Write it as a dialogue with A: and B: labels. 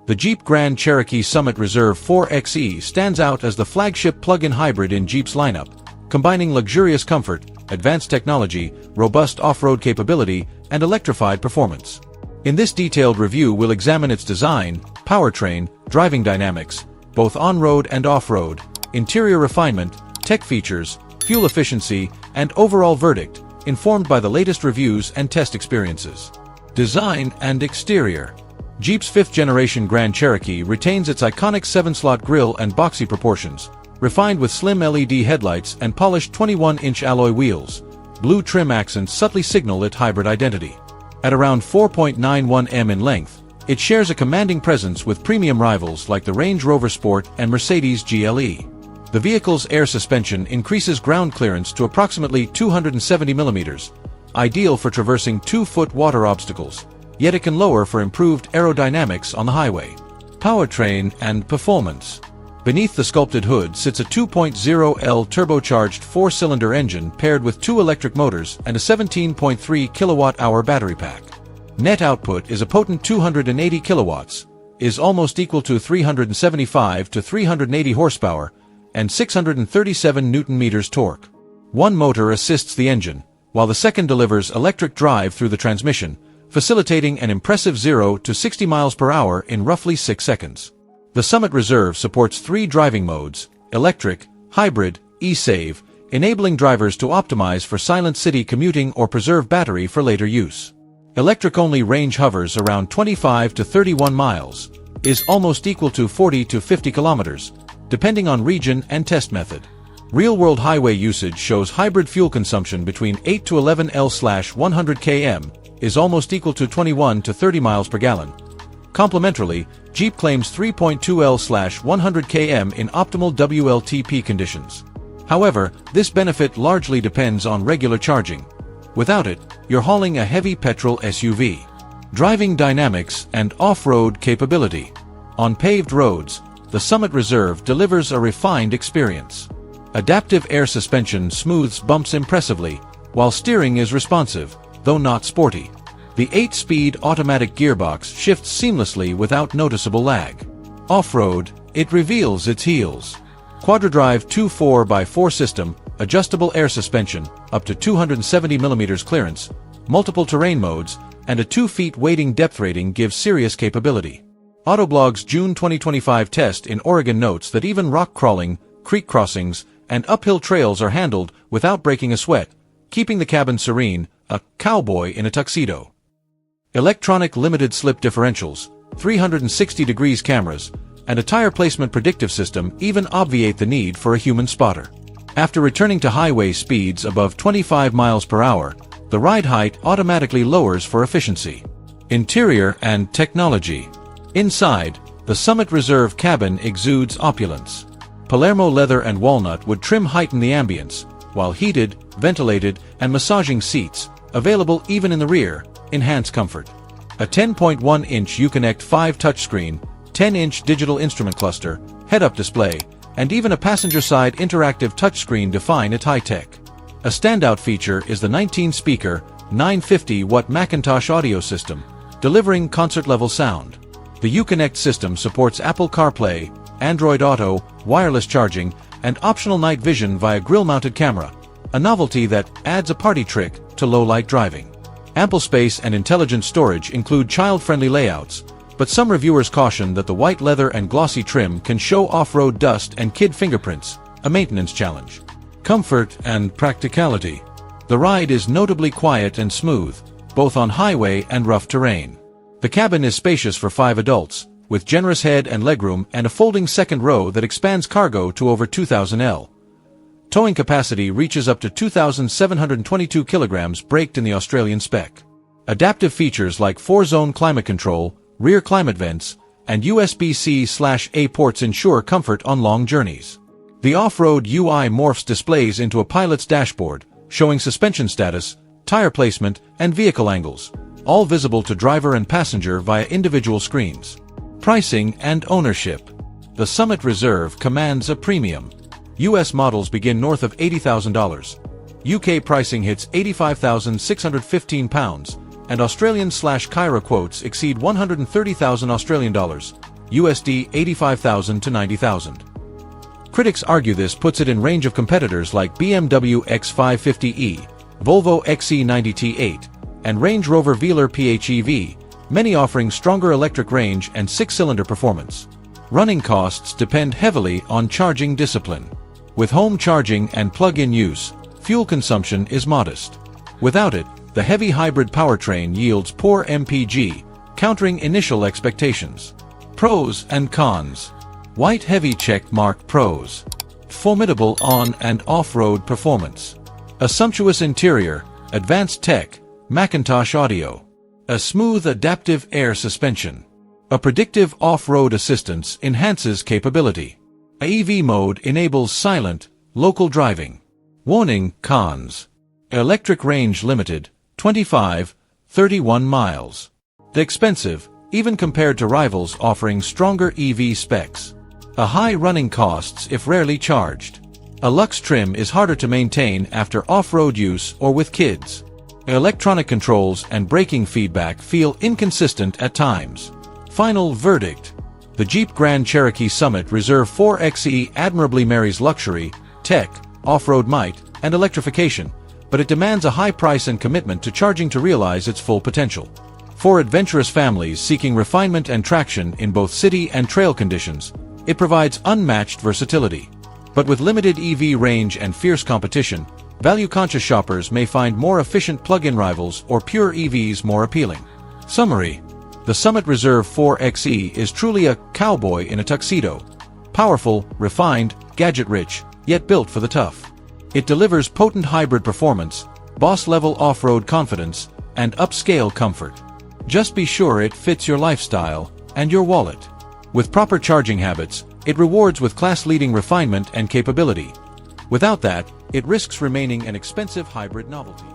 A: The Jeep Grand Cherokee Summit Reserve 4xe stands out as the flagship plug-in hybrid in Jeep's lineup, combining luxurious comfort, advanced technology, robust off-road capability, and electrified performance. In this detailed review, we'll examine its design, powertrain, driving dynamics, both on-road and off-road, interior refinement, tech features, fuel efficiency, and overall verdict, informed by the latest reviews and test experiences. Design and exterior. Jeep's 5th-generation Grand Cherokee retains its iconic 7-slot grille and boxy proportions, refined with slim LED headlights and polished 21-inch alloy wheels. Blue trim accents subtly signal its hybrid identity. At around 4.91 m in length, it shares a commanding presence with premium rivals like the Range Rover Sport and Mercedes GLE. The vehicle's air suspension increases ground clearance to approximately 270 mm, ideal for traversing 2-foot water obstacles, yet it can lower for improved aerodynamics on the highway. Powertrain and performance. Beneath the sculpted hood sits a 2.0L turbocharged 4-cylinder engine paired with 2 electric motors and a 17.3 kilowatt-hour battery pack. Net output is a potent 280 kilowatts, is almost equal to 375 to 380 horsepower, and 637 Newton-meters torque. One motor assists the engine, while the second delivers electric drive through the transmission, facilitating an impressive 0 to 60 miles per hour in roughly 6 seconds. The Summit Reserve supports 3 driving modes: electric, hybrid, eSave, enabling drivers to optimize for silent city commuting or preserve battery for later use. Electric-only range hovers around 25 to 31 miles, is almost equal to 40 to 50 kilometers, depending on region and test method. Real-world highway usage shows hybrid fuel consumption between 8 to 11 L/100 km, is almost equal to 21 to 30 miles per gallon. Complementarily, Jeep claims 3.2 L/100 km in optimal WLTP conditions. However, this benefit largely depends on regular charging. Without it, you're hauling a heavy petrol SUV. Driving dynamics and off-road capability. On paved roads, the Summit Reserve delivers a refined experience. Adaptive air suspension smooths bumps impressively, while steering is responsive, though not sporty. The 8-speed automatic gearbox shifts seamlessly without noticeable lag. Off-road, it reveals its heels. Quadradrive 4x4 system, adjustable air suspension, up to 270 mm clearance, multiple terrain modes, and a 2 feet wading depth rating give serious capability. Autoblog's June 2025 test in Oregon notes that even rock crawling, creek crossings, and uphill trails are handled without breaking a sweat, keeping the cabin serene, a cowboy in a tuxedo. Electronic limited slip differentials, 360 degrees cameras, and a tire placement predictive system even obviate the need for a human spotter. After returning to highway speeds above 25 miles per hour, the ride height automatically lowers for efficiency. Interior and technology. Inside, the Summit Reserve cabin exudes opulence. Palermo leather and walnut wood trim heighten the ambience, while heated, ventilated, and massaging seats, available even in the rear, enhance comfort. A 10.1-inch Uconnect 5 touchscreen, 10-inch digital instrument cluster, head-up display, and even a passenger-side interactive touchscreen define its high-tech. A standout feature is the 19-speaker, 950-watt Macintosh audio system, delivering concert-level sound. The Uconnect system supports Apple CarPlay, Android Auto, wireless charging, and optional night vision via grille-mounted camera, a novelty that adds a party trick to low-light driving. Ample space and intelligent storage include child-friendly layouts, but some reviewers caution that the white leather and glossy trim can show off-road dust and kid fingerprints, a maintenance challenge. Comfort and practicality. The ride is notably quiet and smooth, both on highway and rough terrain. The cabin is spacious for 5 adults, with generous head and legroom and a folding second row that expands cargo to over 2,000 L. Towing capacity reaches up to 2,722 kilograms braked in the Australian spec. Adaptive features like 4-zone climate control, rear climate vents, and USB-C/A ports ensure comfort on long journeys. The off-road UI morphs displays into a pilot's dashboard, showing suspension status, tire placement, and vehicle angles, all visible to driver and passenger via individual screens. Pricing and ownership. The Summit Reserve commands a premium. US models begin north of $80,000. UK pricing hits £85,615, and Australian/Cairo quotes exceed $130,000 Australian dollars, USD 85,000 to 90,000. Critics argue this puts it in range of competitors like BMW X550e, Volvo XC90T8, and Range Rover Velar PHEV, many offering stronger electric range and 6-cylinder performance. Running costs depend heavily on charging discipline. With home charging and plug-in use, fuel consumption is modest. Without it, the heavy hybrid powertrain yields poor MPG, countering initial expectations. Pros and cons. White heavy check mark pros. Formidable on- and off-road performance. A sumptuous interior, advanced tech, Macintosh audio. A smooth adaptive air suspension. A predictive off-road assistance enhances capability. A EV mode enables silent, local driving. Warning: cons. Electric range limited, 25-31 miles. Expensive, even compared to rivals offering stronger EV specs. A high running costs if rarely charged. A luxe trim is harder to maintain after off-road use or with kids. Electronic controls and braking feedback feel inconsistent at times. Final verdict. The Jeep Grand Cherokee Summit Reserve 4xe admirably marries luxury, tech, off-road might, and electrification, but it demands a high price and commitment to charging to realize its full potential. For adventurous families seeking refinement and traction in both city and trail conditions, it provides unmatched versatility. But with limited EV range and fierce competition, value-conscious shoppers may find more efficient plug-in rivals or pure EVs more appealing. Summary. The Summit Reserve 4xe is truly a cowboy in a tuxedo. Powerful, refined, gadget-rich, yet built for the tough. It delivers potent hybrid performance, boss-level off-road confidence, and upscale comfort. Just be sure it fits your lifestyle and your wallet. With proper charging habits, it rewards with class-leading refinement and capability. Without that, it risks remaining an expensive hybrid novelty.